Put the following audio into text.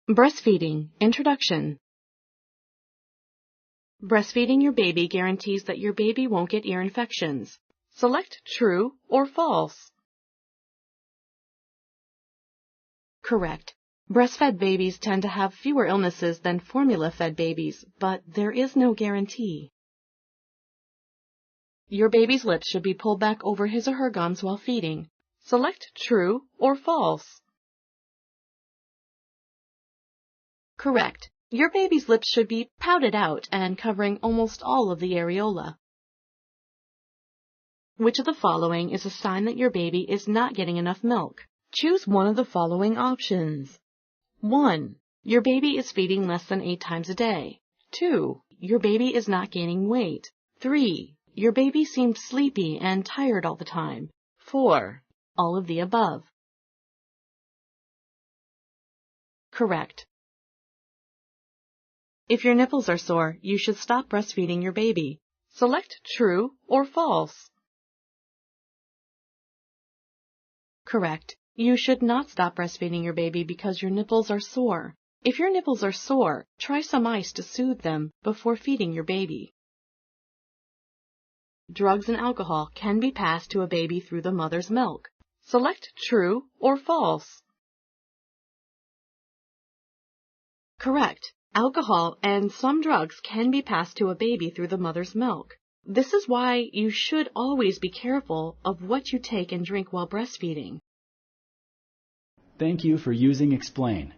Breastfeeding Introduction. Breastfeeding your baby guarantees that your baby won't get ear infections. Select true or false. Correct. Breastfed babies tend to have fewer illnesses than formula-fed babies, but there is no guarantee. Your baby's lips should be pulled back over his or her gums while feeding. Select true or false. Correct. Your baby's lips should be pouted out and covering almost all of the areola. Which of the following is a sign that your baby is not getting enough milk? Choose one of the following options. 1. Your baby is feeding less than 8 times a day. 2. Your baby is not gaining weight. 3. Your baby seems sleepy and tired all the time. 4. All of the above. Correct. If your nipples are sore, you should stop breastfeeding your baby. Select true or false. Correct. You should not stop breastfeeding your baby because your nipples are sore. If your nipples are sore, try some ice to soothe them before feeding your baby. Drugs and alcohol can be passed to a baby through the mother's milk. Select true or false. Correct. Alcohol and some drugs can be passed to a baby through the mother's milk. This is why you should always be careful of what you take and drink while breastfeeding. Thank you for using Explain.